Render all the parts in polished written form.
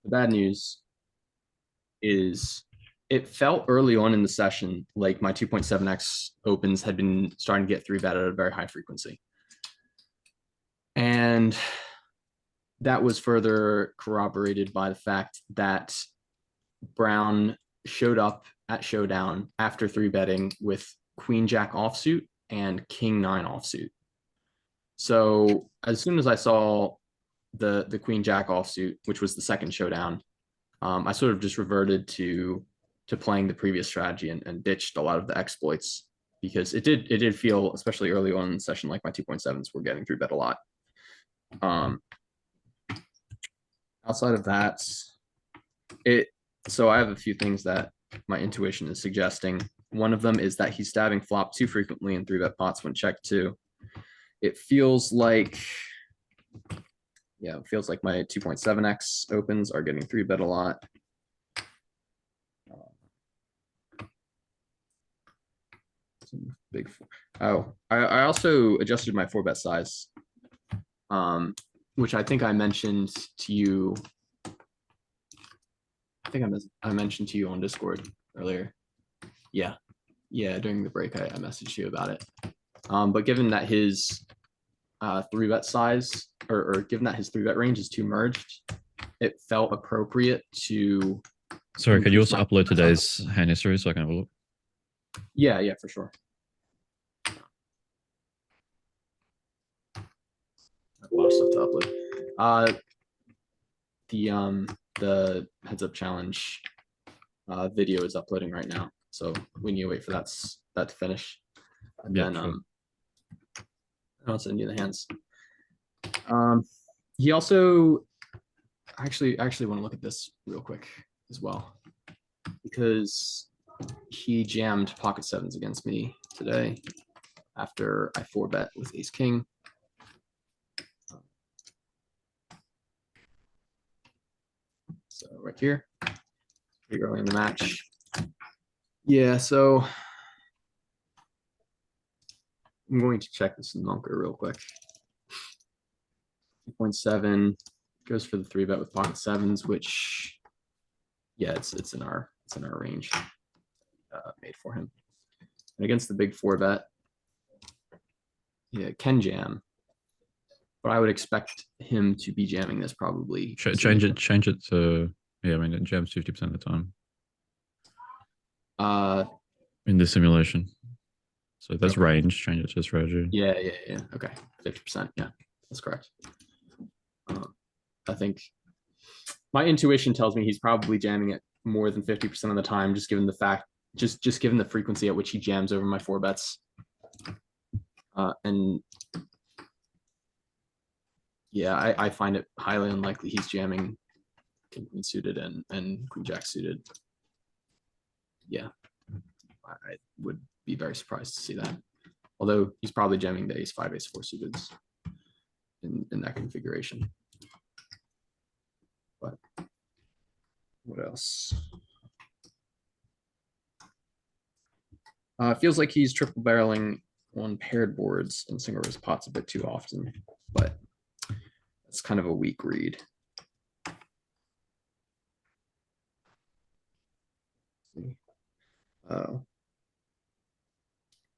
The bad news is it felt early on in the session like my 2.7x opens had been starting to get three bet at a very high frequency. And that was further corroborated by the fact that Brown showed up at showdown after three betting with queen jack offsuit and king nine offsuit. So as soon as I saw the queen jack offsuit, which was the second showdown, I sort of just reverted to playing the previous strategy and ditched a lot of the exploits because it did feel, especially early on in the session, like my 2.7s were getting three bet a lot. Outside of that, so I have a few things that my intuition is suggesting. One of them is that he's stabbing flop too frequently in three bet pots when check two. It feels like, yeah, it feels like my 2.7x opens are getting three bet a lot. Big. Oh, I also adjusted my four bet size, which I think I mentioned to you. I think I mentioned to you on Discord earlier. Yeah, during the break I messaged you about it. But given that his three bet size, or given that his three bet range is too merged, it felt appropriate to. Sorry, could you also upload today's hand history so I can have a look? Yeah, for sure. A lot of stuff to upload. The heads up challenge video is uploading right now, so we need to wait for that to finish, and then sure. I'll send you the hands. He also actually want to look at this real quick as well, because he jammed pocket sevens against me today after I four bet with ace king. So right here, pretty early in the match. Yeah, so I'm going to check this in Monker real quick. 2.7 goes for the three bet with pocket sevens, which, yeah, it's in our range made for him. And against the big four bet, yeah, can jam, but I would expect him to be jamming this probably. Change it to, yeah, I mean, it jams 50% of the time. In the simulation. So that's okay. Range, change it to strategy. Yeah. Okay, 50%. Yeah, that's correct. I think my intuition tells me he's probably jamming it more than 50% of the time, just given the fact, just given the frequency at which he jams over my four bets. And yeah, I find it highly unlikely he's jamming king queen suited and queen jack suited. Yeah, I would be very surprised to see that. Although he's probably jamming the ace five, ace four suited in that configuration. But what else? It feels like he's triple barreling on paired boards and single risk pots a bit too often, but it's kind of a weak read.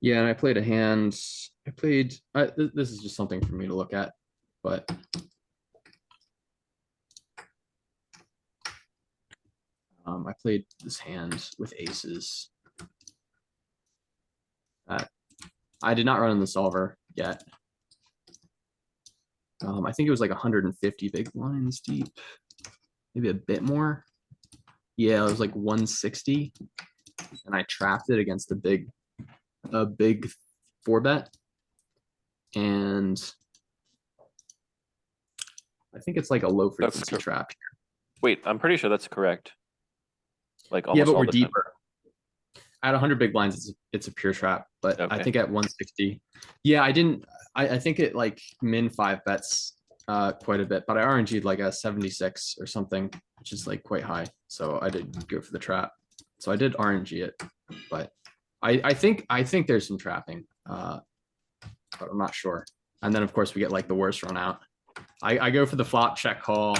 Yeah, and I played a hand. This is just something for me to look at, but I played this hand with aces. I did not run in the solver yet. I think it was like 150 big blinds deep, maybe a bit more. Yeah, it was like 160, and I trapped it against a big four bet, and I think it's like a low frequency trap. Wait, I'm pretty sure that's correct. Like almost yeah, but all we're the deeper. time. At 100 big blinds, it's a pure trap. But okay. I think at 160, yeah, I think it like min five bets quite a bit, but I RNG'd like a 76 or something, which is like quite high. So I did go for the trap. So I did RNG it, but I think there's some trapping, but I'm not sure. And then of course we get like the worst run out. I go for the flop check call,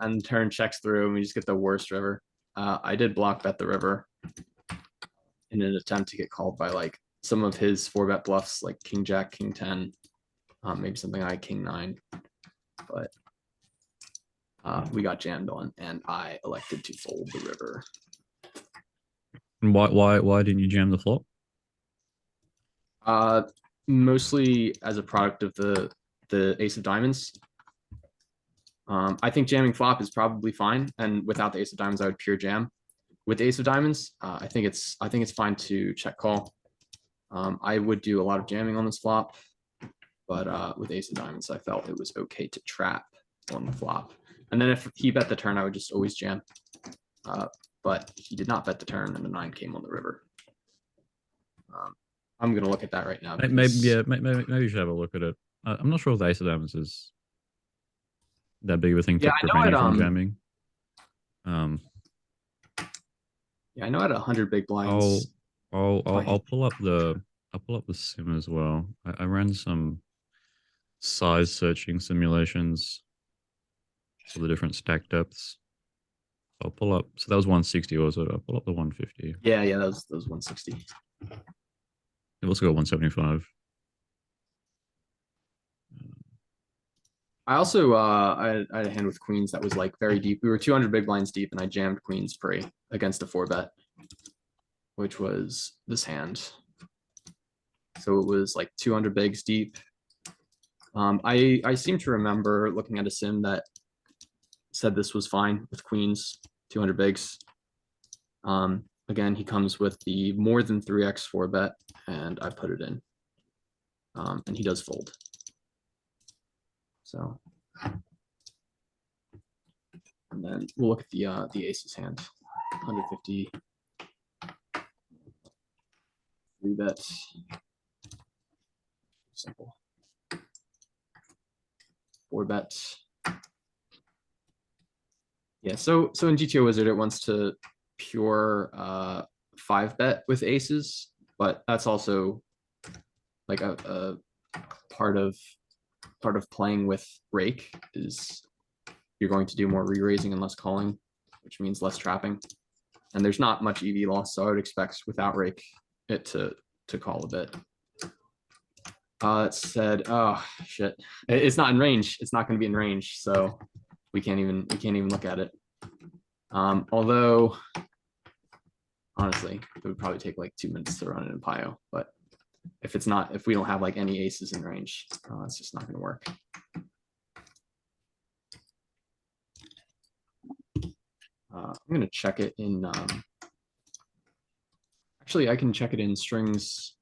and turn checks through, and we just get the worst river. I did block bet the river in an attempt to get called by like some of his 4-bet bluffs, like King Jack, King 10, maybe something like King 9, but we got jammed on, and I elected to fold the river. And why didn't you jam the flop? Mostly as a product of the ace of diamonds. I think jamming flop is probably fine, and without the ace of diamonds, I would pure jam. With the ace of diamonds, I think it's fine to check call. I would do a lot of jamming on this flop, but with ace of diamonds, I felt it was okay to trap on the flop. And then if he bet the turn, I would just always jam. But he did not bet the turn, and the 9 came on the river. I'm gonna look at that right now. Maybe you should have a look at it. I'm not sure if the ace of diamonds is that big of a thing to prevent you from jamming. Yeah, I know at 100 big blinds. I'll pull up the sim as well. I ran some size searching simulations for the different stack depths. I'll pull up. So that was 160, was it? I'll pull up the 150. Yeah, that was 160. I've also got 175. I also I had a hand with queens that was like very deep. We were 200 big blinds deep, and I jammed queens pre against a 4-bet, which was this hand. So it was like 200 bigs deep. I seem to remember looking at a sim that said this was fine with queens, 200 bigs. Again, he comes with the more than 3x 4-bet, and I put it in. And he does fold. So, and then we'll look at the aces hand. 150, 3-bet, simple. 4-bet. Yeah, so in GTO Wizard, it wants to pure 5-bet with aces, but that's also like a part of playing with rake is you're going to do more re-raising and less calling, which means less trapping. And there's not much EV loss, so I would expect without rake it to call a bit. It said, oh shit, it's not in range. It's not going to be in range, so we can't even look at it. Although honestly, it would probably take like 2 minutes to run it in Pio, but if we don't have like any aces in range, it's just not going to work. I'm going to check it in. Actually, I can check it in strings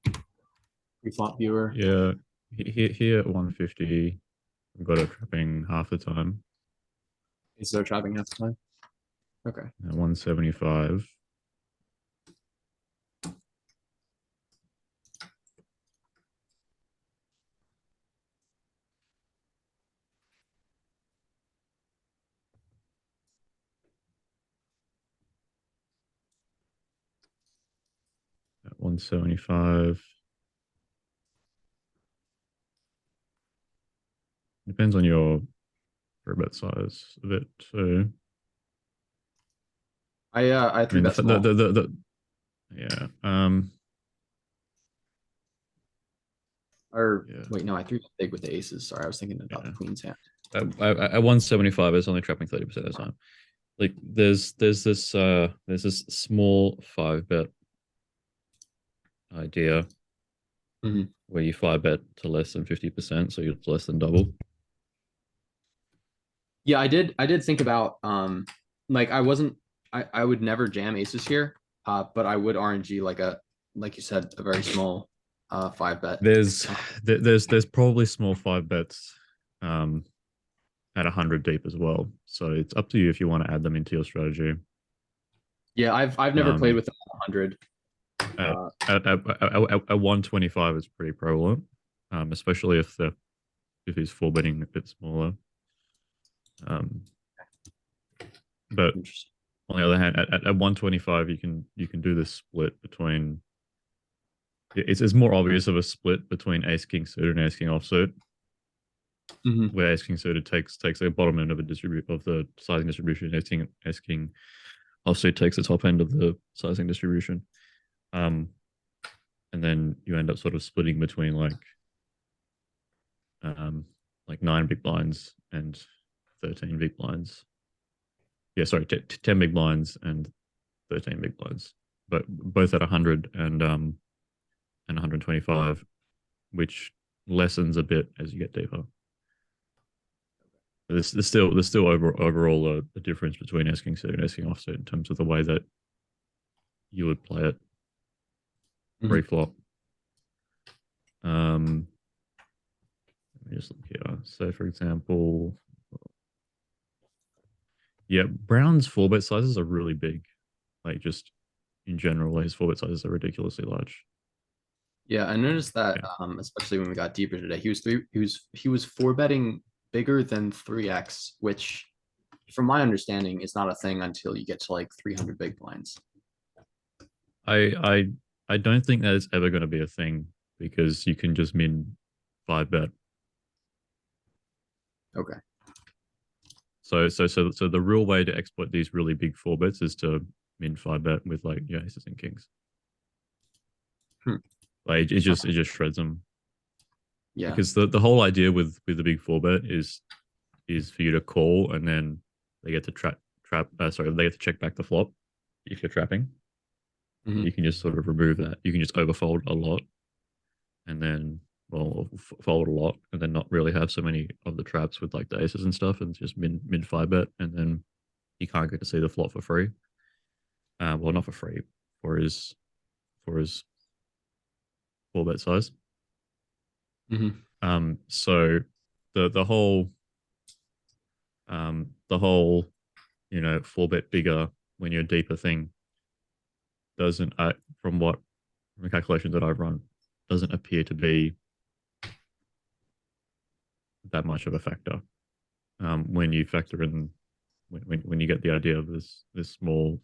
preflop viewer. Yeah, here at 150, we've got it trapping half the time. Is there trapping half the time? Okay. At 175. At 175. Depends on your bet size a bit too. I I mean, yeah. Or yeah. Wait, no, I threw big with the aces. Sorry, I was thinking about the queen's hand. At 175, it's only trapping 30% of the time. Like there's this small 5-bet idea where you 5-bet to less than 50%, so you're less than double. Yeah, I did think about like I would never jam aces here, but I would RNG like you said, a very small 5-bet. There's probably small 5-bets at 100 deep as well, so it's up to you if you want to add them into your strategy. Yeah, I've never played with 100. At 125 is pretty prevalent, especially if he's 4-betting a bit smaller. But on the other hand, at 125, you can do this split between. It's more obvious of a split between ace king suited and ace king offsuit. Mhm. where asking suited takes the bottom end of the sizing distribution. Asking offsuit takes the top end of the sizing distribution. And then you end up sort of splitting between like 9 big blinds and 13 big blinds. Yeah, sorry, 10 big blinds and 13 big blinds, but both at 100 and 125, which lessens a bit as you get deeper. There's still overall a difference between asking suit and asking offsuit in terms of the way that you would play it pre-flop. Let me just look here. So, for example, yeah, Brown's 4-bet sizes are really big. Like, just in general, his 4-bet sizes are ridiculously large. Yeah, I noticed that especially when we got deeper today, he was 4 betting bigger than 3x, which from my understanding is not a thing until you get to like 300 big blinds. I don't think that is ever going to be a thing because you can just min 5-bet. Okay. So the real way to exploit these really big 4-bets is to min 5-bet with like aces and kings. Like it just shreds them. Yeah. Because the whole idea with the big 4-bet is for you to call and then they get to they get to check back the flop if you're trapping. Mhm. You can just sort of remove that. You can just overfold a lot and then fold a lot and then not really have so many of the traps with like the aces and stuff and just min 5-bet and then you can't get to see the flop for free. Well, not for free, for his 4-bet size. So the whole 4-bet bigger when you're deeper thing doesn't from the calculations that I've run doesn't appear to be that much of a factor when you factor in when you get the idea of this small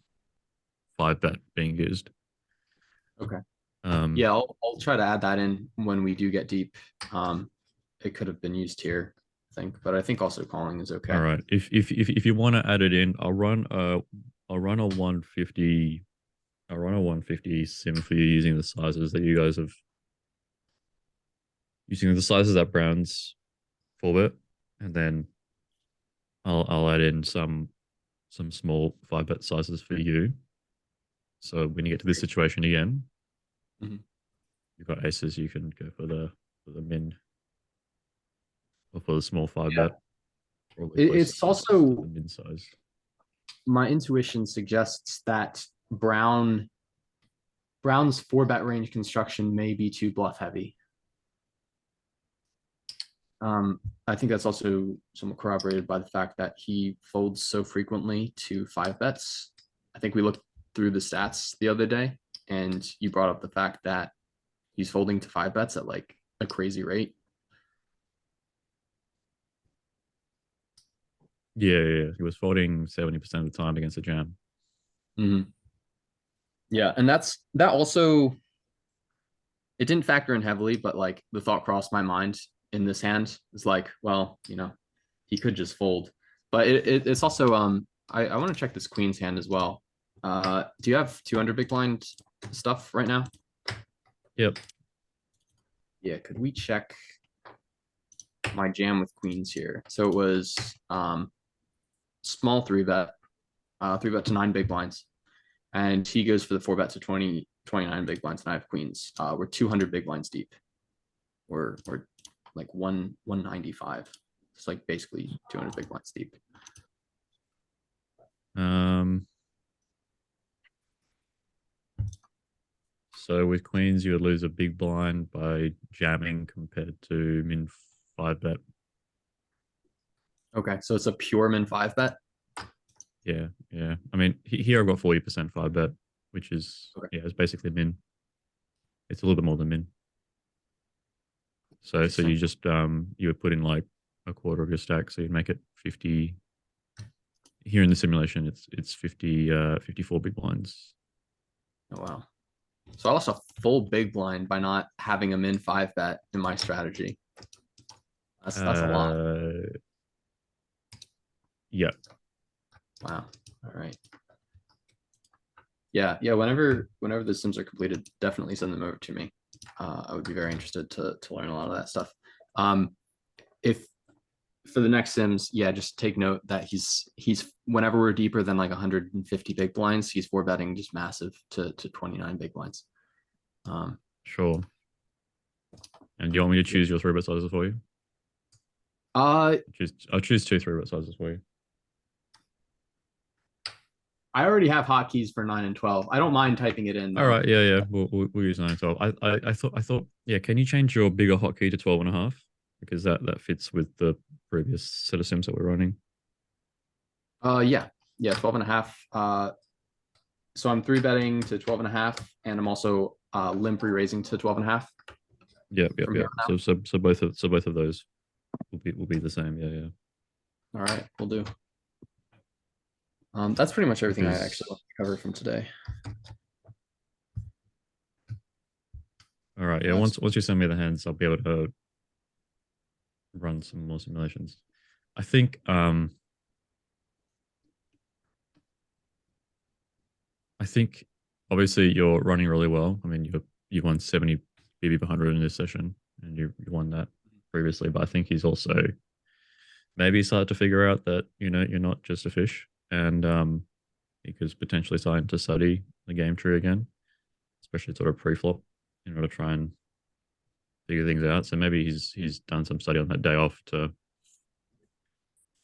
5-bet being used. Okay. Yeah, I'll try to add that in when we do get deep. It could have been used here, I think, but I think also calling is okay. All right. If you want to add it in, I'll run a 150. I'll run a 150 sim for you using the sizes that you guys have using the sizes that Brown's 4-bet, and then I'll add in some small 5-bet sizes for you. So when you get to this situation again, you've got aces, you can go for the min or for the small 5-bet. It's also the min size. My intuition suggests that Brown's 4-bet range construction may be too bluff heavy. I think that's also somewhat corroborated by the fact that he folds so frequently to 5-bets. I think we looked through the stats the other day, and you brought up the fact that he's folding to 5-bets at like a crazy rate. Yeah. He was folding 70% of the time against a jam. Yeah, and that also it didn't factor in heavily, but like the thought crossed my mind in this hand is like, well, he could just fold. But it's also I want to check this queen's hand as well. Do you have 200 big blind stuff right now? Yep. Yeah, could we check my jam with queens here? So it was small 3-bet, 3-bet to 9 big blinds. And he goes for the 4-bet to 29 big blinds, and I have queens. We're 200 big blinds deep. We're like 195. It's like basically 200 big blinds deep. So with queens, you would lose a big blind by jamming compared to min 5-bet. Okay, so it's a pure min 5-bet. Yeah. I mean, here I've got 40% 5-bet, which is it's basically min. It's a little bit more than min. So you just you would put in like a quarter of your stack, so you'd make it 50. Here in the simulation, it's 54 big blinds. Oh wow! So I lost a full big blind by not having a min 5-bet in my strategy. That's a lot. Yeah. Wow. All right. Yeah, yeah. Whenever the sims are completed, definitely send them over to me. I would be very interested to learn a lot of that stuff. If for the next sims, yeah, just take note that he's whenever we're deeper than like 150 big blinds, he's four betting just massive to 29 big blinds. Sure. And do you want me to choose your 3-bet sizes for you? I'll choose 2 3-bet sizes for you. I already have hotkeys for 9 and 12. I don't mind typing it in. All right, yeah. We'll use 9 and 12. I thought, yeah. Can you change your bigger hotkey to 12.5? Because that fits with the previous set of sims that we're running. Yeah, 12.5. So I'm 3-betting to 12.5, and I'm also limp re-raising to 12.5. Yep. So both of those will be the same. Yeah. All right, we'll do. That's pretty much everything I actually want to cover from today. All right, yeah. Once you send me the hands, I'll be able to run some more simulations. I think obviously you're running really well. I mean, you won 70 BB per 100 in this session, and you won that previously. But I think he's also maybe started to figure out that you're not just a fish, and he could potentially starting to study the game tree again, especially sort of pre-flop, in order to try and figure things out. So maybe he's done some study on that day off to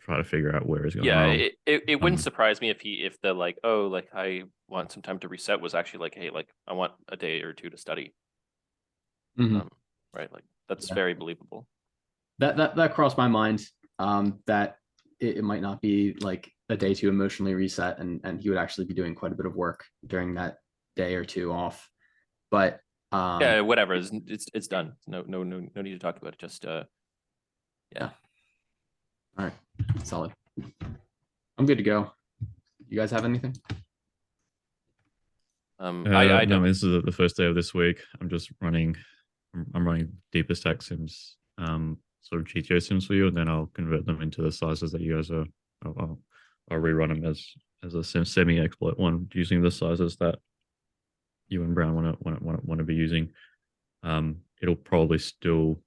try to figure out where he's going Yeah, wrong. it wouldn't surprise me if the like, oh, like I want some time to reset was actually like, hey, like I want a day or two to study. Right, like that's very believable. That crossed my mind. That it might not be like a day to emotionally reset, and he would actually be doing quite a bit of work during that day or two off. But yeah, whatever. It's done. No need to talk about it. Just yeah. All right, solid. I'm good to go. You guys have anything? I don't. This is the first day of this week. I'm just running. I'm running deeper stack sims, sort of GTO sims for you, and then I'll convert them into the sizes that you guys are. I'll rerun them as a semi exploit one using the sizes that you and Brown want to be using. It'll probably still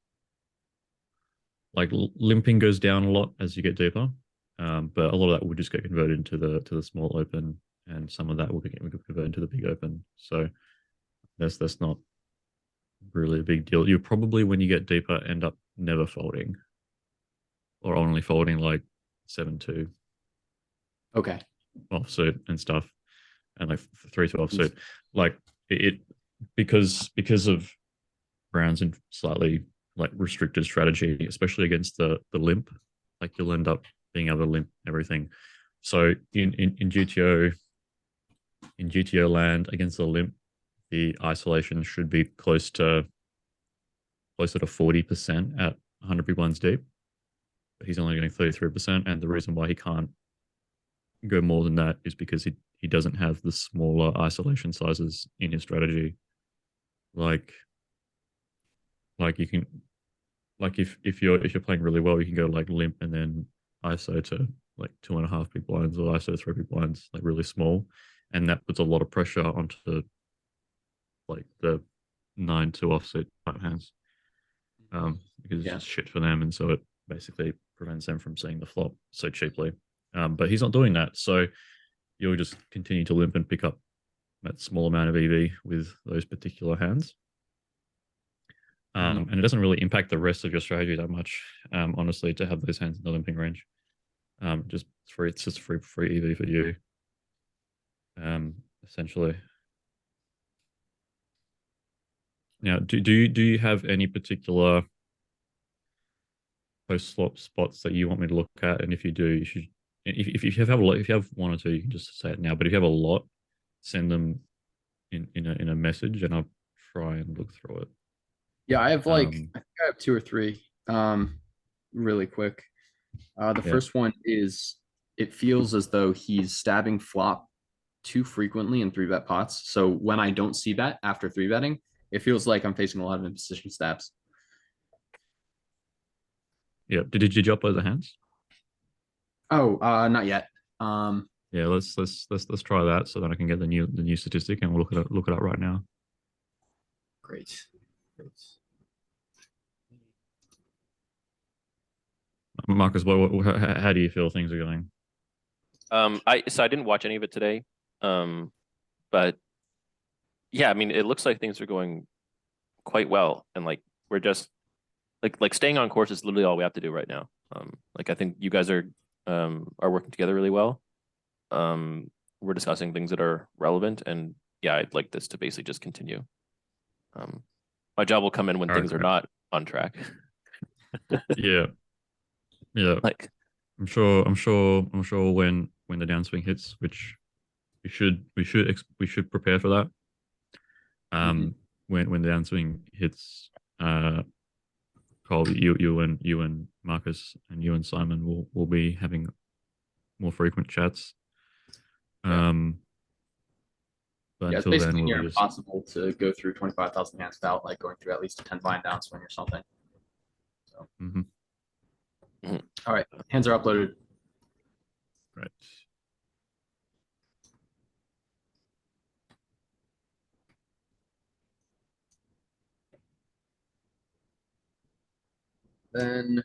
like limping goes down a lot as you get deeper, but a lot of that will just get converted into the small open, and some of that will get converted into the big open. So that's not really a big deal. You probably, when you get deeper, end up never folding, or only folding like 7-2. Okay. Offsuit and stuff, and like 3 to offsuit. Like it because of Brown's and slightly like restricted strategy, especially against the limp. Like you'll end up being able to limp everything. So in GTO land against the limp, the isolation should be closer to 40% at 100 big blinds deep. But he's only getting 33%, and the reason why he can't go more than that is because he doesn't have the smaller isolation sizes in his strategy. Like you can, like if you're playing really well, you can go like limp and then ISO to like 2.5 big blinds or ISO 3 big blinds, like really small, and that puts a lot of pressure onto like the 9-2 offsuit type hands, because it's just shit for them, and so it basically prevents them from seeing the flop so cheaply. But he's not doing that, so you'll just continue to limp and pick up that small amount of EV with those particular hands. And it doesn't really impact the rest of your strategy that much, honestly, to have those hands in the limping range. It's just free EV for you, essentially. Now, do you have any particular post flop spots that you want me to look at? And if you do, you should. If you have a lot, if you have one or two, you can just say it now. But if you have a lot, send them in a message, and I'll try and look through it. Yeah, I have like I think I have 2 or 3. Really quick. The first one is it feels as though he's stabbing flop too frequently in 3-bet pots. So when I don't see bet after 3-betting, it feels like I'm facing a lot of imposition stabs. Yeah. Did you upload the hands? Oh, not yet. Yeah, let's try that so that I can get the new statistic, and we'll look it up right now. Great. Great. Marcus, how do you feel things are going? I didn't watch any of it today. But yeah, I mean, it looks like things are going quite well, and like we're just like staying on course is literally all we have to do right now. Like I think you guys are working together really well. We're discussing things that are relevant, and yeah, I'd like this to basically just continue. My job will come in when things are not on track. Yeah, yeah. Like I'm sure when the downswing hits, which we should prepare for that. When the downswing hits, Cole, you and Marcus and you and Simon will be having more frequent chats. Yeah. But Yeah, it's until then, basically we'll near just impossible to go through 25,000 hands without like going through at least a 10 blind downswing or something. So, all right, hands are uploaded. Right. Then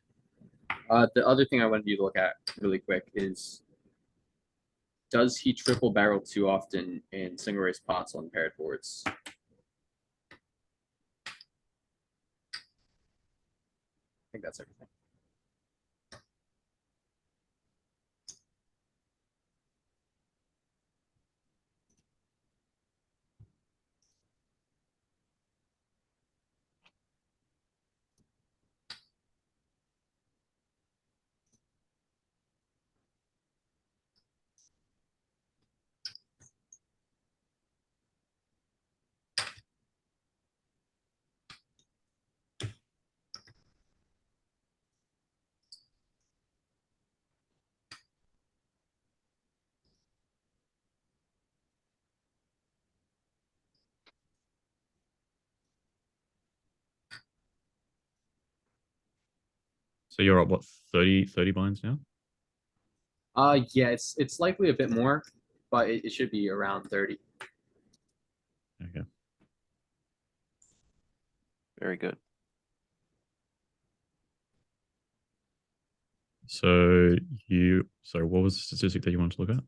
the other thing I wanted you to look at really quick is, does he triple barrel too often in single race pots on paired boards? I think that's everything. So you're at what, 30 blinds now? Yeah, it's likely a bit more, but it should be around 30. Okay. very good. So what was the statistic that you wanted to look at?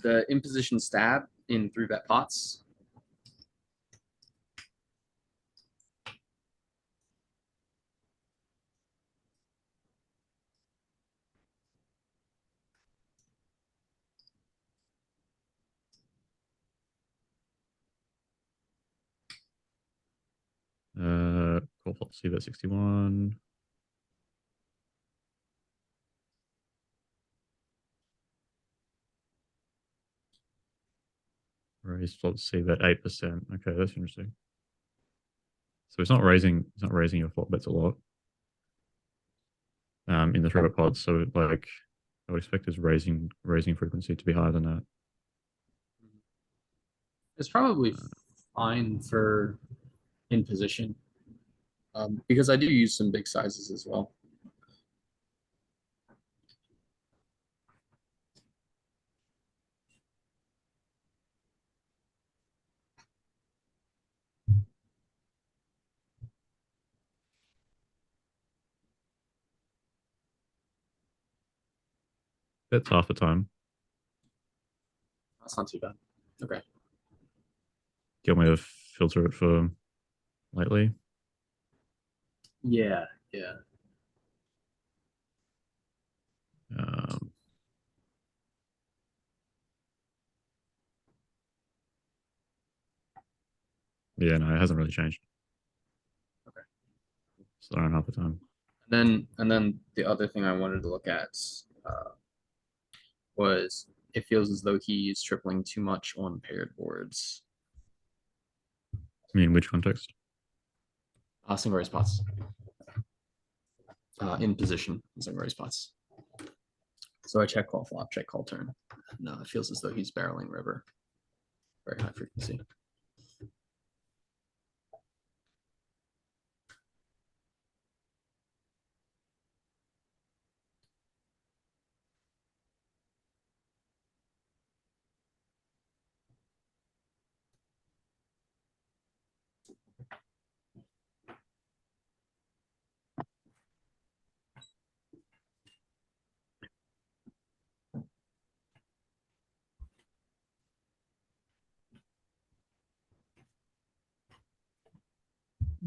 The imposition stab in 3-bet pots. Cool. Let's see that 61. Raise flop C bet 8%. Okay, that's interesting. So it's not raising your flop bets a lot. In the 3-bet pods. So like I would expect his raising frequency to be higher than that. It's probably fine for in position, because I do use some big sizes as well. That's half the time. That's not too bad. Okay. Do you want me to filter it for lately? Yeah, yeah. Um, yeah, no, it hasn't really changed. Okay. So around half the time. And then the other thing I wanted to look at was, it feels as though he's tripling too much on paired boards. I mean, which context? Single raise pots. In position, single raise pots. So I check call flop, check call turn. No, it feels as though he's barreling river. Very high frequency.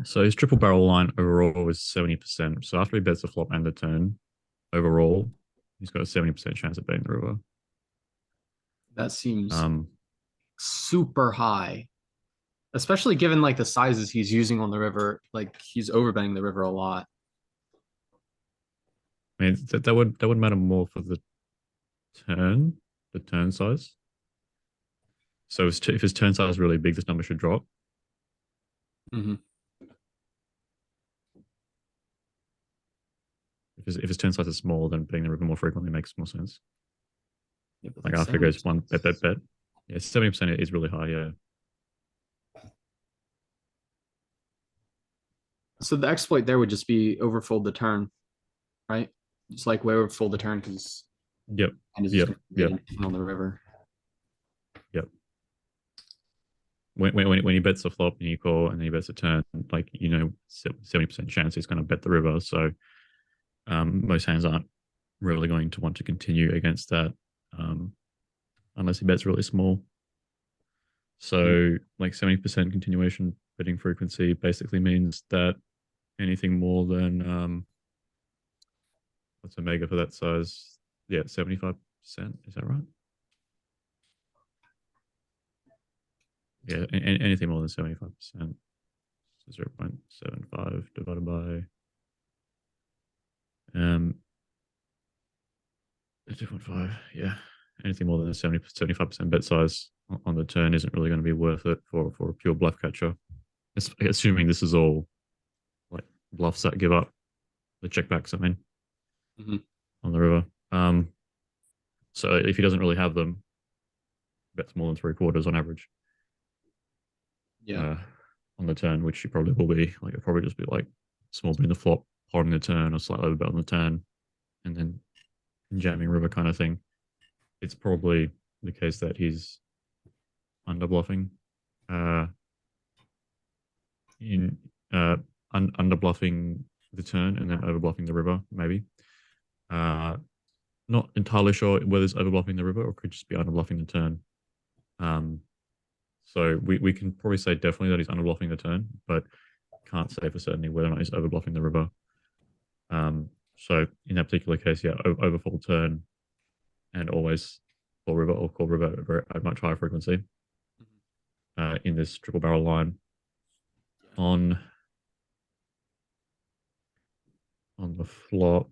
So his triple barrel line overall is 70%. So after he bets the flop and the turn, overall, he's got a 70% chance of betting the river. That seems Um, super high, especially given like the sizes he's using on the river. Like he's overbetting the river a lot. I mean that would matter more for the turn size. So if his turn size is really big, this number should drop. Mm-hmm. If his turn size is small, then betting the river more frequently makes more sense. Yeah, but Like like after it goes 70%. one bet. Yeah, 70% is really high. Yeah. So the exploit there would just be overfold the turn, right? Just like way overfold the turn because Yep. and is just Yep. going to be Yep. indifferent on the river. Yep. When he bets the flop and you call and then he bets a turn, like 70% chance he's going to bet the river. So most hands aren't really going to want to continue against that um, unless he bets really small. So like 70% continuation betting frequency basically means that anything more than what's Omega for that size? Yeah, 75%. Is that right? Yeah, anything more than 75%. 0.75 divided by 2.5. Yeah. Anything more than a 75% bet size on the turn isn't really going to be worth it for a pure bluff catcher. Assuming this is all like bluffs that give up the checkbacks, I mean, Mhm. on the river. So if he doesn't really have them, bets more than three quarters on average. Yeah. On the turn, which he probably will be. Like it'll probably just be like small betting the flop, holding the turn, or slightly overbet on the turn, and then jamming river kind of thing. It's probably the case that he's under bluffing, in under bluffing the turn and then over bluffing the river, maybe. Uh, Not entirely sure whether it's over bluffing the river or could just be under bluffing the turn. Um, so we can probably say definitely that he's under bluffing the turn, but can't say for certainty whether or not he's over bluffing the river. So in that particular case, yeah, over full turn and always call river or call river at much higher frequency in this triple barrel line on the flop.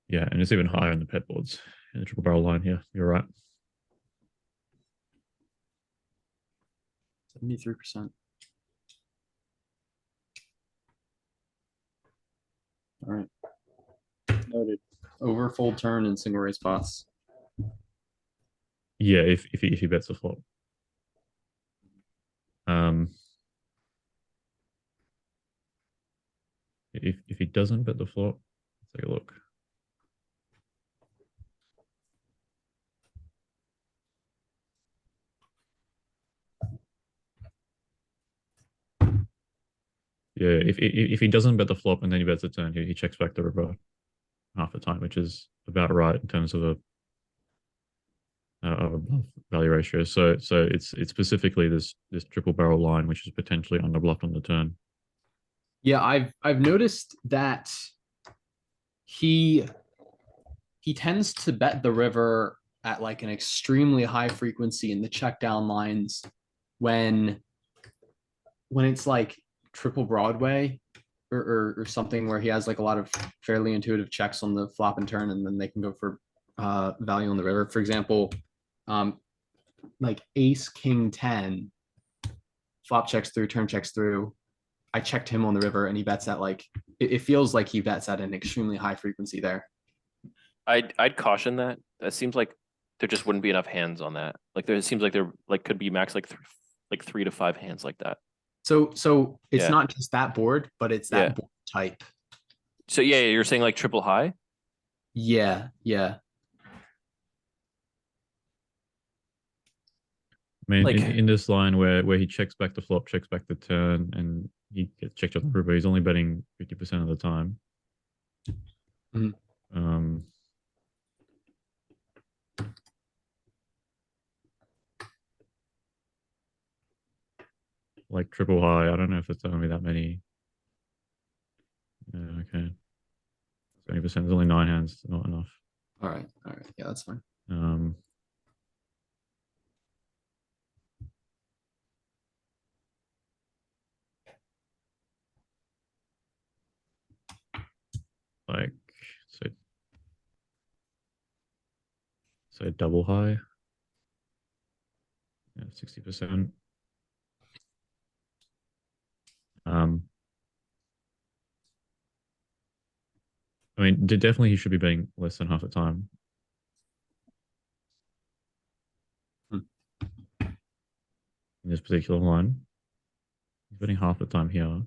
Yeah, and it's even higher in the pet boards in the triple barrel line here. You're right. 73%. All right. Noted. Overfold turn and single raise spots. Yeah, if he bets the flop. Um, if he doesn't bet the flop, let's take a look. Yeah, if he doesn't bet the flop and then he bets the turn, he checks back the river half the time, which is about right in terms of a bluff value ratio. So it's specifically this triple barrel line, which is potentially under bluffed on the turn. Yeah, I've noticed that he he tends to bet the river at like an extremely high frequency in the check down lines when it's like triple Broadway or something where he has like a lot of fairly intuitive checks on the flop and turn, and then they can go for value on the river. For example, like Ace King 10, flop checks through, turn checks through. I checked him on the river, and he bets at like it feels like he bets at an extremely high frequency there. I'd caution that. That seems like there just wouldn't be enough hands on that. Like there it seems like there like could be max like 3 to 5 hands like that. So it's Yeah. not just that board, but it's that Yeah. board type. So yeah, you're saying like triple high? Yeah, yeah. I mean, Like in this line where he checks back the flop, checks back the turn, and he gets checked on the river, he's only betting 50% of the time. Mhm. Um, triple high. I don't know if it's telling me that many. Yeah, okay. 20%. There's only 9 hands. Not enough. All right. Yeah, that's fine. Um, like so, so double high. Yeah, 60%. Um, I mean, definitely he should be betting less than half the time. Hmm. In this particular line, he's betting half the time here.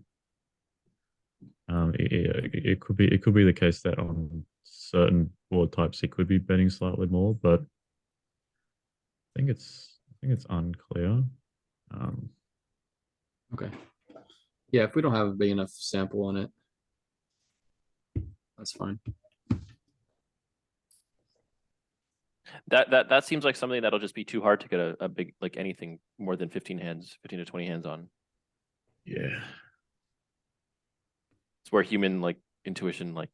It could be the case that on certain board types he could be betting slightly more, but I think it's unclear. Um, Okay. Yeah, if we don't have a big enough sample on it, that's fine. That seems like something that'll just be too hard to get a big, like anything more than 15 hands, 15 to 20 hands on. yeah, It's where human like intuition, like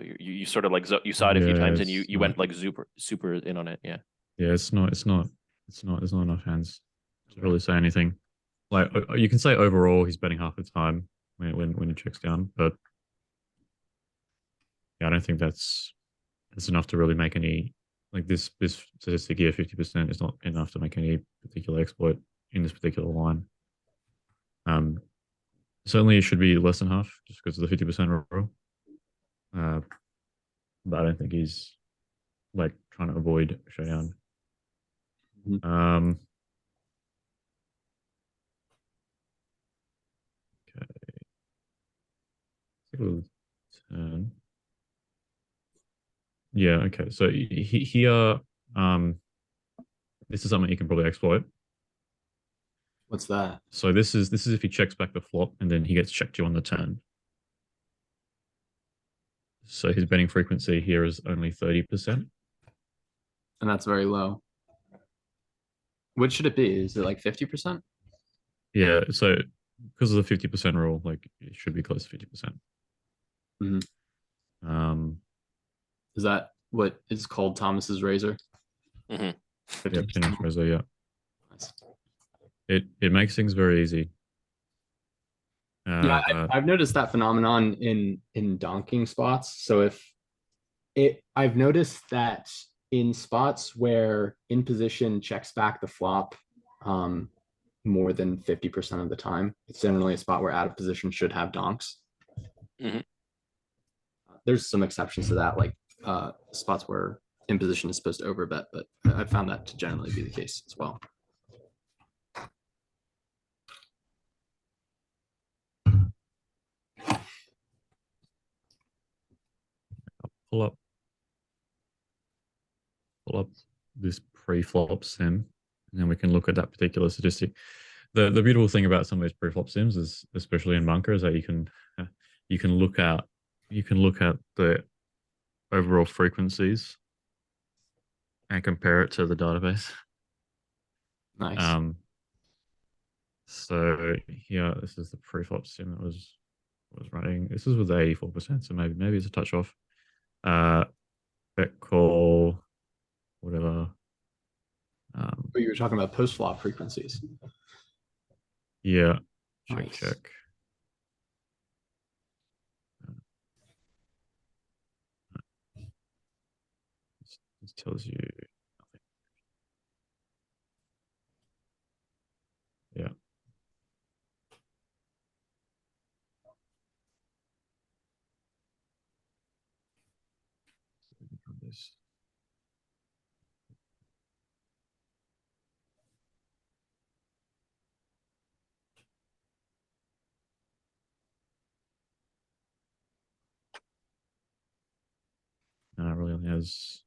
you sort of like you saw it a few yeah, times and it's you not. went like super in on it. Yeah. Yeah, it's not. There's not enough hands to really say anything. Like you can say overall he's betting half the time when he checks down, but yeah, I don't think that's enough to really make any like this statistic here. 50% is not enough to make any particular exploit in this particular line. Um, certainly it should be less than half just because of the 50% rule. But I don't think he's like trying to avoid showdown. Mhm. Okay. Take a little turn. Yeah, okay. So here, this is something you can probably exploit. What's that? So this is if he checks back the flop and then he gets checked you on the turn. So his betting frequency here is only 30%. And that's very low. What should it be? Is it like 50%? Yeah, so because of the 50% rule, like it should be close to 50%. Mhm. Um, Is that what is called Thomas's razor? Hmm. yeah, 50%. Pinot Grigio, yeah. Nice. It makes things very easy. Yeah, Uh, I've noticed that phenomenon in donking spots. So if I've noticed that in spots where in position checks back the flop um, more than 50% of the time, it's generally a spot where out of position should have donks. Hmm. There's some exceptions to that, like spots where in position is supposed to overbet, but I found that to generally be the case as well. pull up pull up this pre-flop sim, and then we can look at that particular statistic. The beautiful thing about some of these pre-flop sims is, especially in bunker, is that you can look at the overall frequencies and compare it to the database. Nice. Um, so here, this is the pre-flop sim that was running. This is with 84%, so maybe it's a touch off. Bet call, whatever. But you were talking about post flop frequencies. Yeah, check Nice. check. This tells you nothing. Yeah. This. No, it really only has.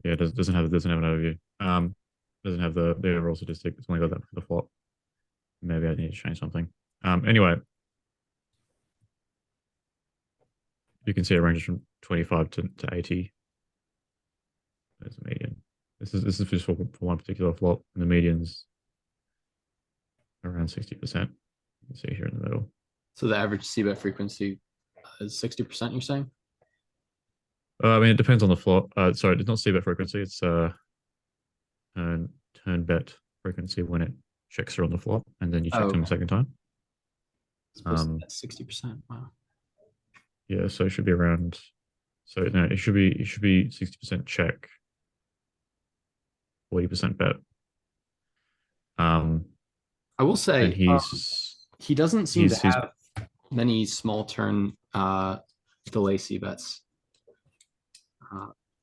Yeah, it doesn't have an overview. Doesn't have the overall statistic. It's only got that for the flop. Maybe I need to change something. Anyway, You can see it ranges from 25 to 80 as a median. This is just for one particular flop, and the median's around 60%. You can see here in the middle. So the average c-bet frequency is 60%, you're saying? I mean, it depends on the flop. Sorry, it's not c-bet frequency. It's turn bet frequency when it checks through on the flop, and then you check them a second time. That's 60%. Wow. Yeah, so it should be around. So no, it should be 60% check, 40% bet. I will say, and he doesn't seem to he's have many small turn delay c-bets.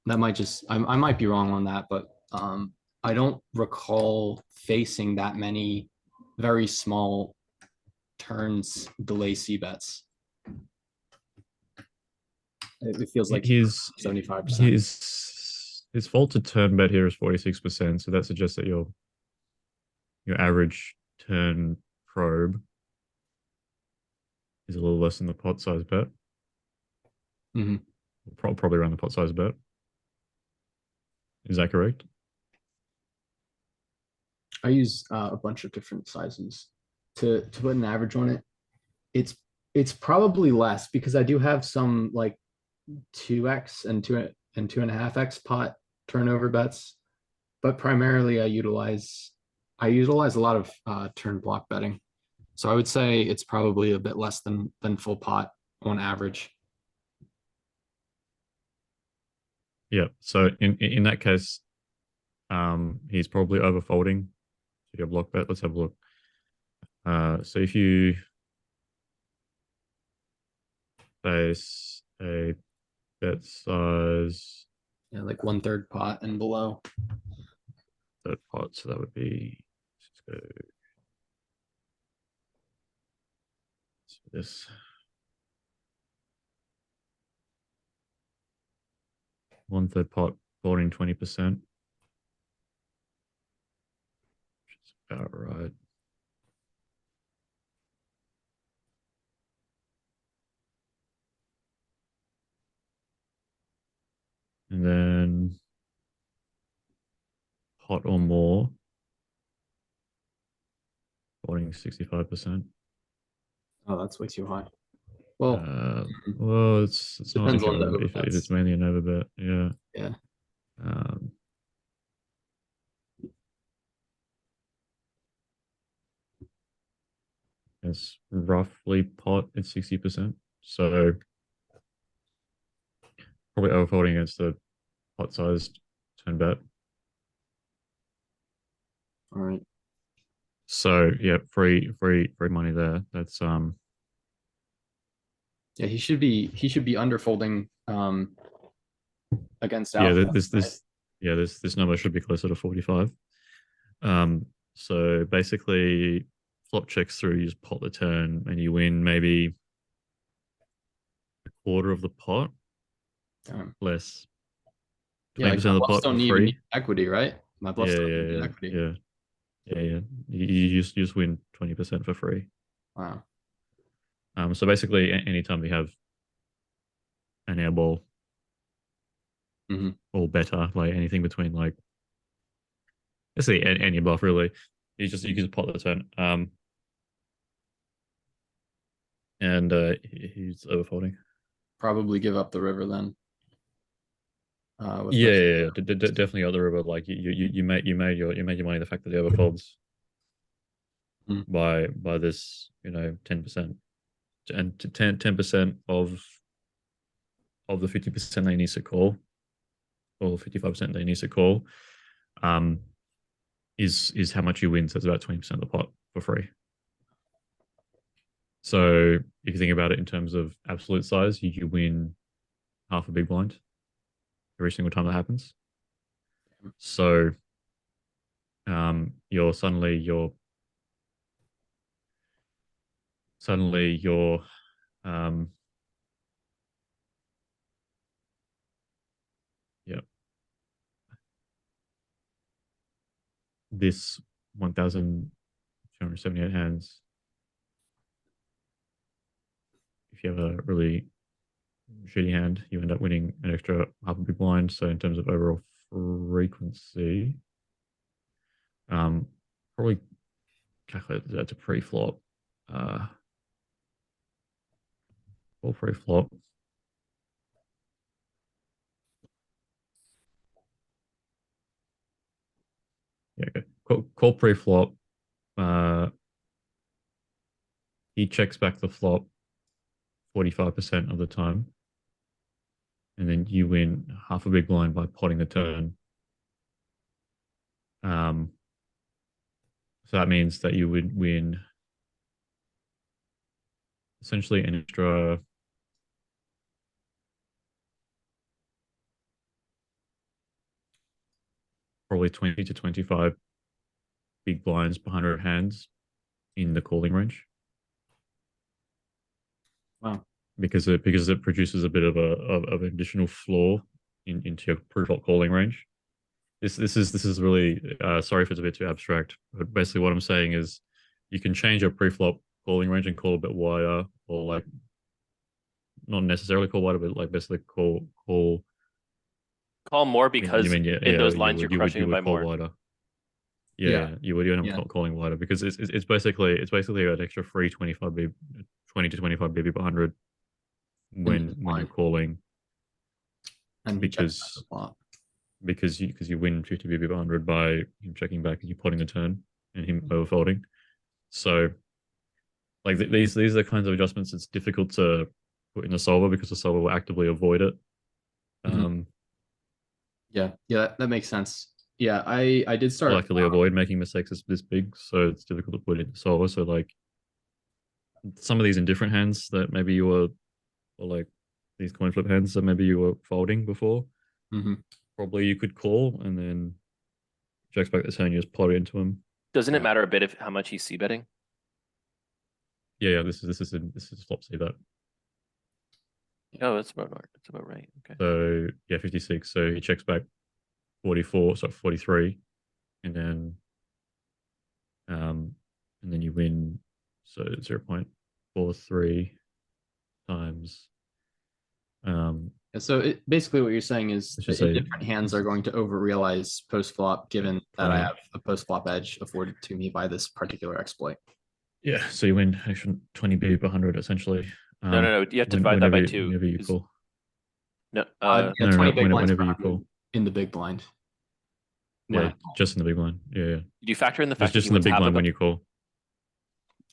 That might just, I might be wrong on that, but I don't recall facing that many very small turns delay c-bets. It feels like his 75%. His faulted turn bet here is 46%, so that suggests that your average turn probe is a little less than the pot size bet. Mm-hmm. Probably around the pot size bet. Is that correct? I use a bunch of different sizes to put an average on it. It's probably less because I do have some like 2x and 2.5x pot turnover bets, but primarily I utilize a lot of turn block betting. So I would say it's probably a bit less than full pot on average. Yeah. So in that case, he's probably overfolding to your block bet. Let's have a look. So if you face a bet size, Yeah, like 1/3 pot and below. third pot, so that would be, let's go this 1/3 pot folding 20%, which is about right. And then pot or more, folding 65%. Oh, that's way too high. Well, Well, it's not depends on the if it's mainly an overbet. Yeah. Yeah. Um, it's roughly pot at 60%. So probably overfolding against the pot sized turn bet. All right. So yeah, free money there. That's Yeah, he should be underfolding against yeah, alpha. this number should be closer to 45. So basically flop checks through, you just pot the turn and you win maybe a quarter of the pot. Less. Yeah, 20% of the pot don't for need free. equity, right? My bluffs don't need equity. Yeah. You just win 20% for free. Wow. So basically, anytime we have an air ball or better, like anything between like, let's see, any bluff really, you can pot the turn. And he's overfolding. Probably give up the river then. Definitely other river. Like you made your money the fact that he overfolds by this 10%, and 10% of the 50% they need to call, or 55% they need to call, is how much you win. So it's about 20% of the pot for free. So if you think about it in terms of absolute size, you win half a big blind every single time that happens. So you're suddenly this 1,278 hands, if you have a really shitty hand, you end up winning an extra half a big blind. So in terms of overall frequency, probably calculate that to pre-flop. Or pre-flop. Yeah, okay. Call pre-flop. He checks back the flop 45% of the time. And then you win half a big blind by potting the turn. So that means that you would win essentially an extra probably 20 to 25 big blinds behind her hands in the calling range. Wow. Because it produces a bit of an additional floor into your pre-flop calling range. This is really sorry if it's a bit too abstract, but basically what I'm saying is you can change your pre-flop calling range and call a bit wider, or like not necessarily call wider, but like basically call Call more because yeah, in those you lines you're crushing it by call more. wider. Yeah. Yeah, you would end Yeah. up calling wider because it's basically an extra free 20 to 25 BB per 100 when you're calling, And he checks back because the flop. you win 50 BB per 100 by him checking back and you potting the turn and him overfolding. So like these are the kinds of adjustments it's difficult to put in the solver because the solver will actively avoid it. Mhm. Yeah, that makes sense. Yeah, I did Will start. actively avoid making mistakes this big, so it's difficult to put in the solver. So like some of these in different hands that maybe you were, or like these coin flip hands that maybe you were folding before, Mhm. probably you could call and then checks back the turn, you just pot it into him. Doesn't it Yeah. matter a bit if how much he's c betting? Yeah, this is flop C bet. Oh, that's about right. That's about right. Okay. So yeah, 56. So he checks back 44, so 43, and then you win, so 0.43 times So basically what you're saying is let's that just say different hands are going to over-realize post-flop, given that I 20. have a post-flop edge afforded to me by this particular exploit. Yeah, so you win extra 20 BB per 100 essentially. No. You have to divide that by two. Whenever you 'cause- call. No, Yeah, 20 big blinds Whenever per you 100 call. in the big blind. When Yeah, I call. just in the big blind. Yeah. do you factor in the fact that Just he in the wins big half a blind when blind? you call.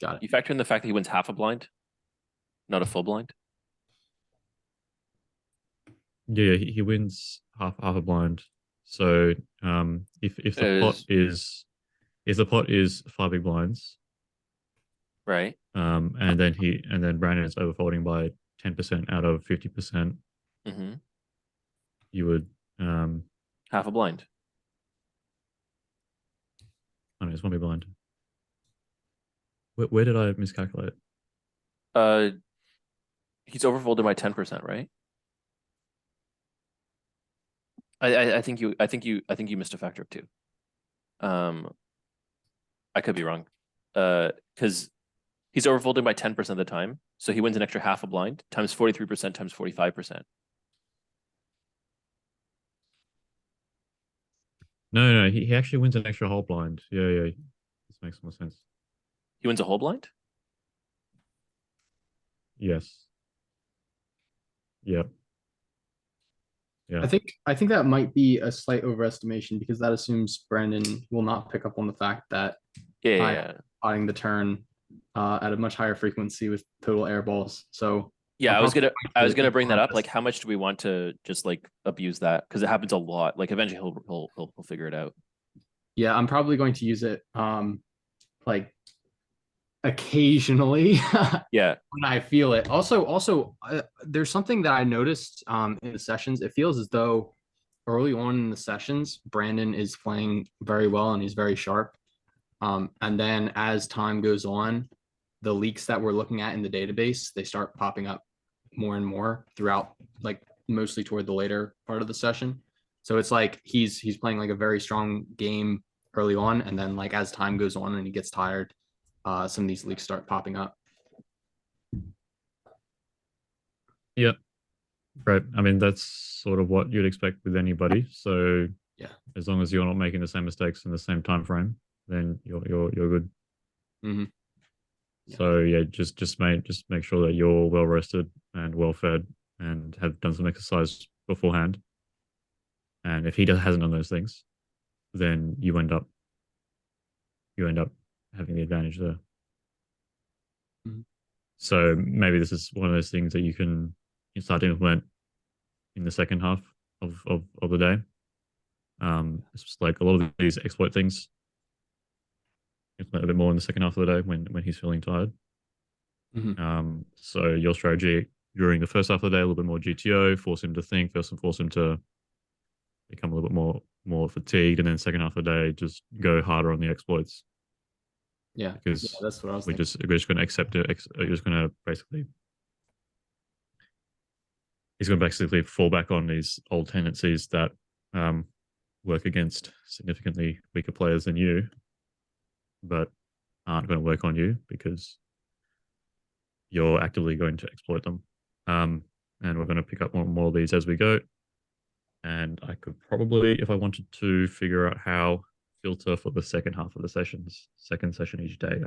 Got it. You factor in the fact that he wins half a blind, not a full blind. Yeah, he wins half a blind. So if the pot Is if the pot is 5 big blinds, right. and then Brandon is overfolding by 10% out of 50%, Mm-hmm. you would Half a blind. I don't know, it's 1 big blind. Where did I miscalculate? Uh, he's overfolded by 10%, right? I think you missed a factor of two. I could be wrong. Because he's overfolded by 10% of the time, so he wins an extra half a blind times 43% times 45%. No, he actually wins an extra whole blind. Yeah. This makes more sense. He wins a whole blind? Yes. Yep. Yeah. I think that might be a slight overestimation because that assumes Brandon will not pick up on the fact that Yeah. potting the turn at a much higher frequency with total air balls. So Yeah, I'm I was gonna bring that up. this. Like, how much do we want to just like abuse that? Because it happens a lot. Like, eventually he'll figure it out. Yeah, I'm probably going to use it like occasionally Yeah. when I feel it. Also, there's something that I noticed in the sessions. It feels as though early on in the sessions, Brandon is playing very well and he's very sharp. And then as time goes on, the leaks that we're looking at in the database, they start popping up more and more throughout, like mostly toward the later part of the session. So it's like he's playing like a very strong game early on, and then like as time goes on and he gets tired, some of these leaks start popping up. Yep. Right. I mean, that's sort of what you'd expect with anybody. So Yeah. as long as you're not making the same mistakes in the same time frame, then you're good. Hmm. Yeah. So yeah, just make sure that you're well rested and well fed and have done some exercise beforehand. And if he hasn't done those things, then you end up having the advantage there. Mhm. So maybe this is one of those things that you start to implement in the second half of the day. It's just like a lot of these exploit things, implement a bit more in the second half of the day when he's feeling tired. Mhm. So your strategy during the first half of the day, a little bit more GTO, force him to think, force him to become a little bit more fatigued, and then second half of the day, just go harder on the exploits Yeah. Yeah. because That's what I was we're thinking. just going to accept it. You're just going to basically he's going to basically fall back on these old tendencies that um, work against significantly weaker players than you, but aren't going to work on you because you're actively going to exploit them. And we're going to pick up more and more of these as we go. And I could probably, if I wanted to figure out how filter for the second half of the sessions, second session each day,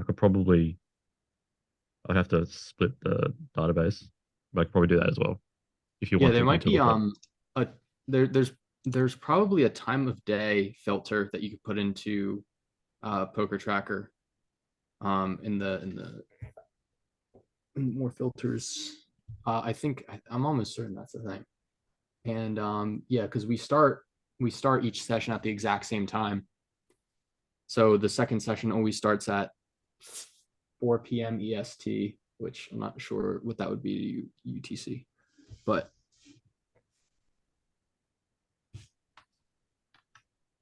I'd have to split the database, but I could probably do that as well if you Yeah, there wanted me might to be look up. a there's probably a time of day filter that you could put into poker tracker in more filters. I think I'm almost certain that's the thing. And yeah, because we start each session at the exact same time. So the second session always starts at 4 p.m. EST, which I'm not sure what that would be to UTC, but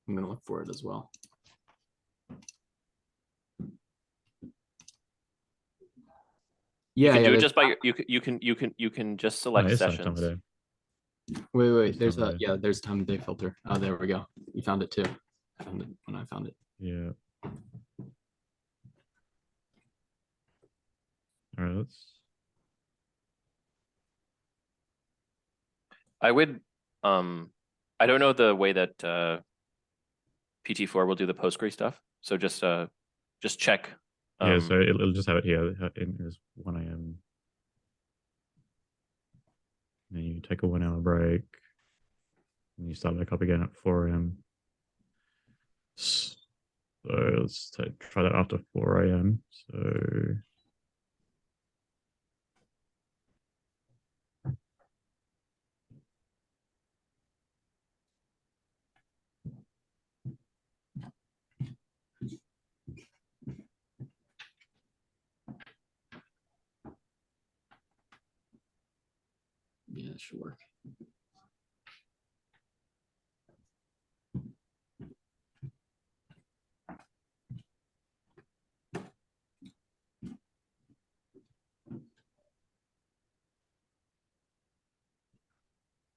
I'm gonna look for it as well. You Yeah, can yeah. do it There's just by you can just Oh, select it's that time of sessions. day. wait. It's There's time of a day. yeah. There's time of day filter. Oh, there we go. You found it too. I found it when I found it. Yeah. All right. I would I don't know the way that PT4 will do the Postgre stuff. So just check. Yeah. So it'll just have it here. It's 1 a.m. Then you take a 1 hour break. And you start back up again at 4 a.m. So let's try that after 4 a.m. So Yeah, it should work.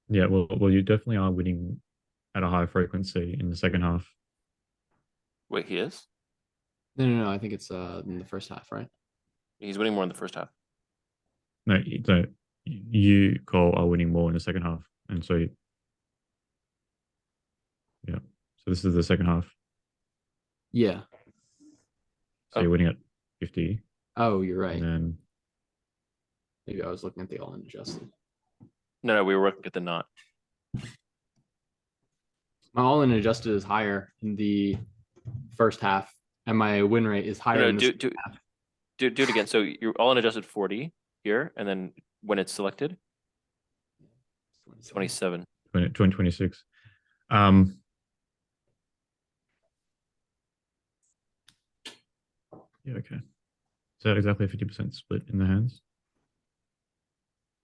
yeah, well, you definitely are winning at a high frequency in the second half. wait, he is? No. I think it's in the first half, right? He's winning more in the first half. No, you Cole are winning more in the second half, and so yeah. So this is the second half. Yeah. So Oh. you're winning at 50, Oh, you're and right. then Maybe I was looking at the all-in adjusted. No, we were working at the knot. My all-in adjusted is higher in the first half, and my win rate is higher No, in the second half. do it again. So you're all in adjusted 40 here, and then when it's selected, 27. 2026. Um, yeah, okay. Is that exactly a 50% split in the hands?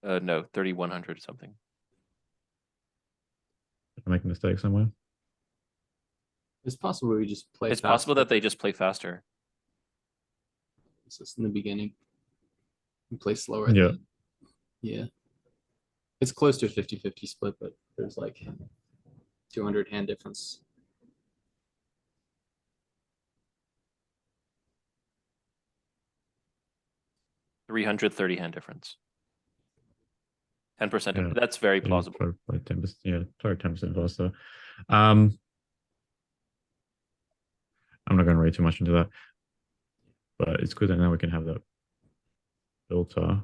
No, 3100 something. Did I make a mistake somewhere? It's possible we just play It's faster. possible that they just play faster. It's just in the beginning. We play slower at Yeah. the end. Yeah. It's close to a 50-50 split, but there's like 200 hand difference. $330 hand difference. 10%. Yeah. That's very Yeah, plausible. try play 10%. Yeah, try 10% faster. I'm not going to read too much into that, but it's good that now we can have that filter.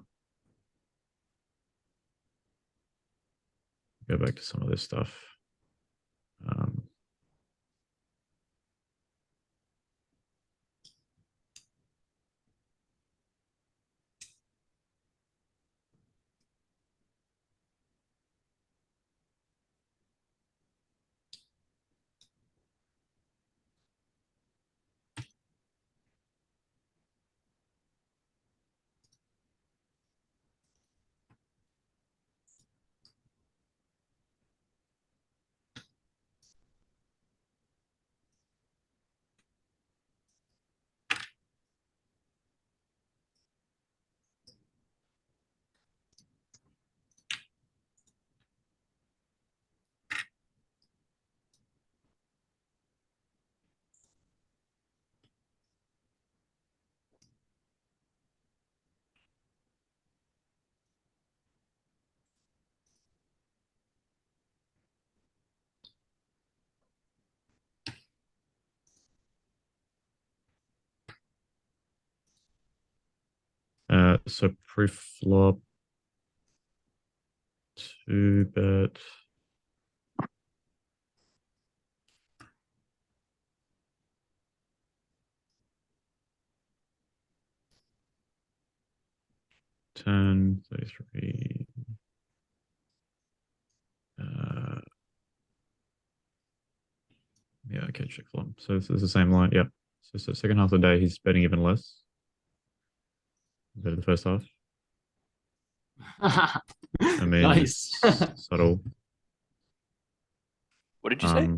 Go back to some of this stuff. Um, so preflop 2-bet. Turn 33. Yeah, okay, check flop. So this is the same line. Yep. So second half of the day, he's betting even less compared to the first half. I mean, Nice. it's subtle. What did you say?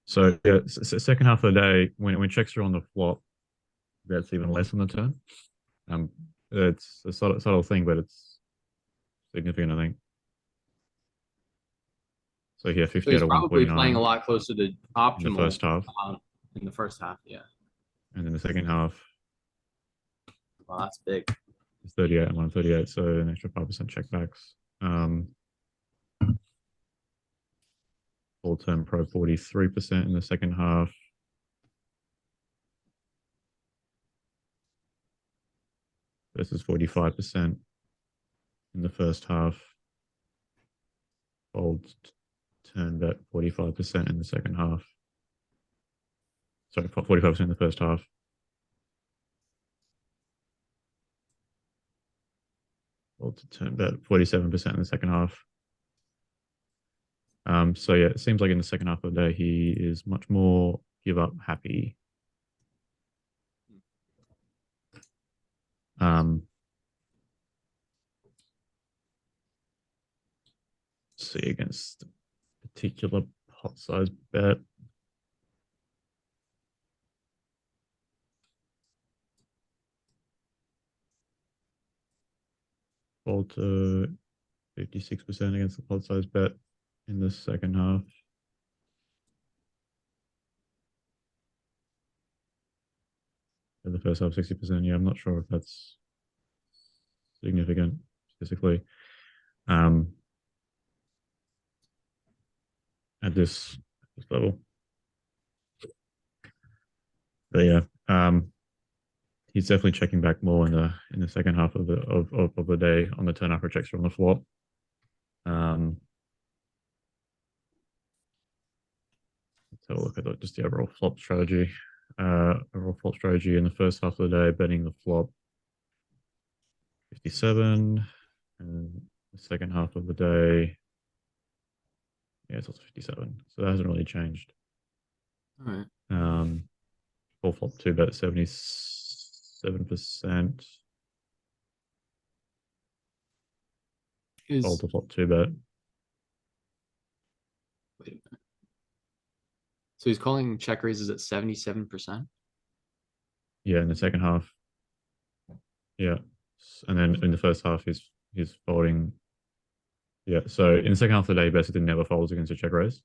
So yeah, second half of the day, when checks are on the flop, that's even less on the turn. It's a subtle thing, but it's significant, I think. So yeah, So 50 he's out of probably playing a 149 lot closer to in the optimal first half, in the first half. Yeah. and then the second half Well, that's big. is 38 and 138, so an extra 5% checkbacks. Full turn pro 43% in the second half. Versus 45% in the first half. Fold turn bet 45% in the second half. Sorry, 45% in the first half. Fold to turn bet 47% in the second half. So yeah, it seems like in the second half of the day, he is much more give up happy. See against a particular pot size bet. Fold to 56% against the pot size bet in the second half. In the first half, 60%. Yeah, I'm not sure if that's significant statistically. At this level. But yeah, he's definitely checking back more in the second half of the day on the turn after checks from the flop. Let's have a look at just the overall flop strategy. Overall flop strategy in the first half of the day, betting the flop 57, and the second half of the day, yeah, it's also 57. So that hasn't really changed. All right. Full flop 2-bet 77%. Fold to flop 2-bet. Wait a minute. So he's calling check raises at 77%. Yeah, in the second half. Yeah. And then in the first half, he's folding. Yeah. So in the second half of the day, he basically never folds against a check raise.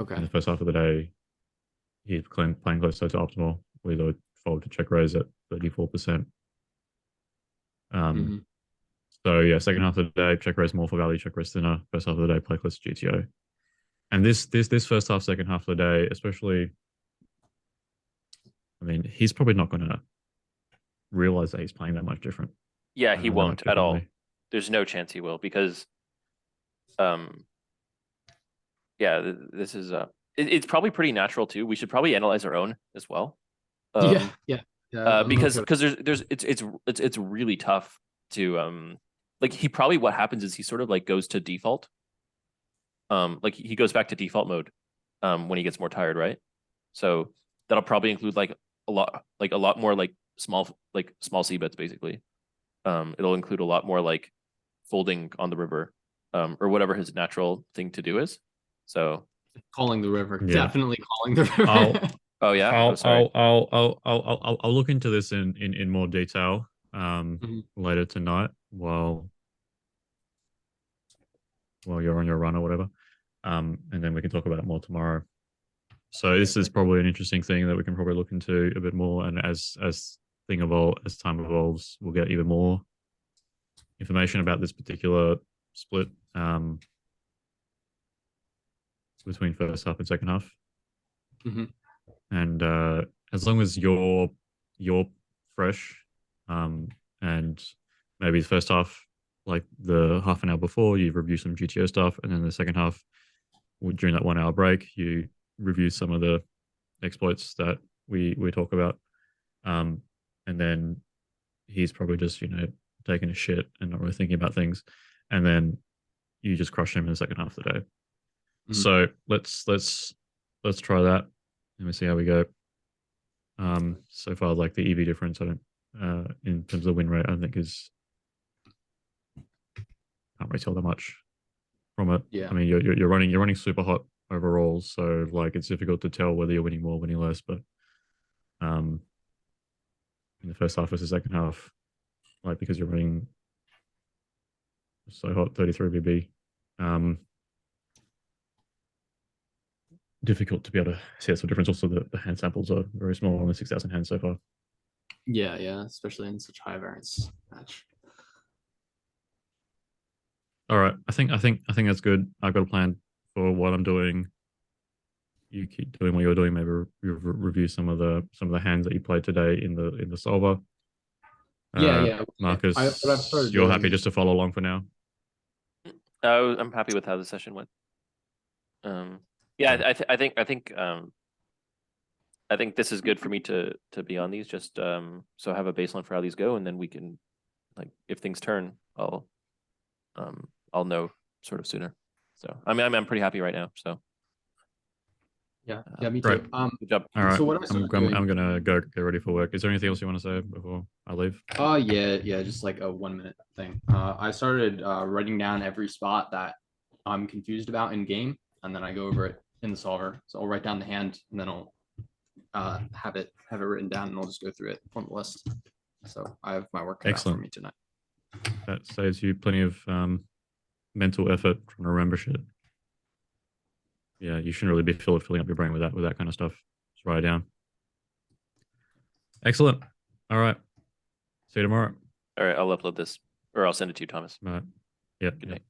Okay. In the first half of the day, he's playing closer to optimal with a fold to check raise at 34%. So yeah, second half of the day, check raise more for value, check raise thinner. First half of the day, play close to GTO. And this first half, second half of the day, especially, I mean, he's probably not going to realize that he's playing that much different. Yeah, he that won't much at all. differently. There's no chance he will because, yeah, this is it's probably pretty natural too. We should probably analyze our own as well. Yeah. I'm Because okay. it's really tough to like he probably what happens is he sort of like goes to default. Like he goes back to default mode when he gets more tired, right? So that'll probably include like a lot more like small c bets basically. It'll include a lot more like folding on the river, or whatever his natural thing to do is. So Calling the river. Yeah. Definitely calling the river. oh yeah, oh sorry. I'll look into this in more detail later tonight while you're on your run or whatever. And then we can talk about it more tomorrow. So this is probably an interesting thing that we can probably look into a bit more. And as time evolves, we'll get even more information about this particular split between first half and second half. Mhm. And as long as you're fresh, and maybe the first half, like the half an hour before, you review some GTO stuff, and then the second half, during that 1 hour break, you review some of the exploits that we talk about, and then he's probably just taking a shit and not really thinking about things, and then you just crush him in the second half of the day. Mhm. So let's try that and we see how we go. So far, like the EV difference, I don't in terms of the win rate, I don't think is can't really tell that much from it. Yeah. I mean, you're running super hot overall, so like it's difficult to tell whether you're winning more, winning less. But in the first half versus second half, like because you're running so hot, 33 BB, difficult to be able to see that sort of difference. Also, the hand samples are very small, only 6,000 hands so far. Yeah, especially in such high variance match. All right, I think that's good. I've got a plan for what I'm doing. You keep doing what you're doing. Maybe review some of the hands that you played today in the solver. Yeah. Marcus, What I've started you're doing happy is just to follow along for now. I'm happy with how the session went. Yeah, I think this is good for me to be on these, just so I have a baseline for how these go, and then we can, like, if things turn, I'll know sort of sooner. So I mean, I'm pretty happy right now. So yeah, me Great. too. good job. All right, So what I started doing, I'm gonna go get ready for work. Is there anything else you want to say before I leave? yeah, just like a 1 minute thing. I started writing down every spot that I'm confused about in game, and then I go over it in the solver. So I'll write down the hand, and then I'll have it written down, and I'll just go through it on the list. So I have my work cut out for Excellent. me tonight. That saves you plenty of mental effort trying to remember shit. Yeah, you shouldn't really be filling up your brain with that kind of stuff. Just write it down. Excellent. All right. See you tomorrow. All right, I'll upload this, or I'll send it to you, Thomas. All right. Yeah. Good night.